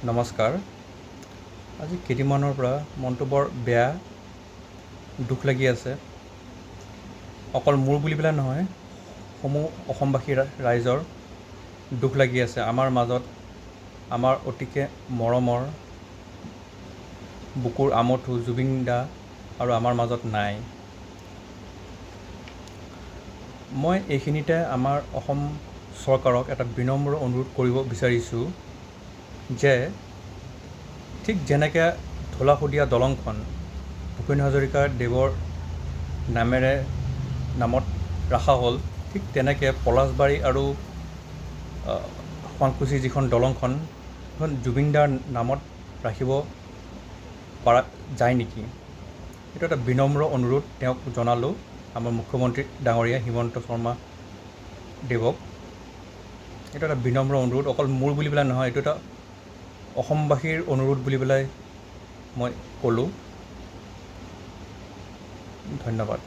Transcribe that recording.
নমস্কাৰ। আজি কেইদিনমানৰ পৰা মনটো বৰ বেয়া, দুখ লাগি আছে। অকল মোৰ বুলি পেলাই নহয়, সমূহ অসমবাসী ৰাইজৰ দুখ লাগি আছে। আমাৰ মাজত আমাৰ অতিকে মৰমৰ বুকুৰ আমঠু জুবিন দা আৰু আমাৰ মাজত নাই। মই এইখিনিতে আমাৰ অসম চৰকাৰক এটা বিনম্ৰ অনুৰোধ কৰিব বিচাৰিছোঁ যে ঠিক যেনেকৈ ধূলা-শদিয়া দলংখন ভূপেন হাজৰিকাদেৱৰ নামত ৰখা হ'ল, ঠিক তেনেকৈ পলাশবাৰী আৰু শুৱালকুছিৰ যিখন দলংখন সেইখন জুবিন দাৰ নামত ৰাখিব পৰা যায় নেকি? এইটো এটা বিনম্ৰ অনুৰোধ তেওঁক জনালোঁ, আমাৰ মুখ্যমন্ত্ৰী ডাঙৰীয়া হিমন্ত শৰ্মা দেৱক। এইটো এটা বিনম্ৰ অনুৰোধ, অকল মোৰ বুলি পেলাই নহয়, এইটো এটা অসমবাসীৰ অনুৰোধ বুলি পেলাই মই ক'লোঁ। ধন্যবাদ।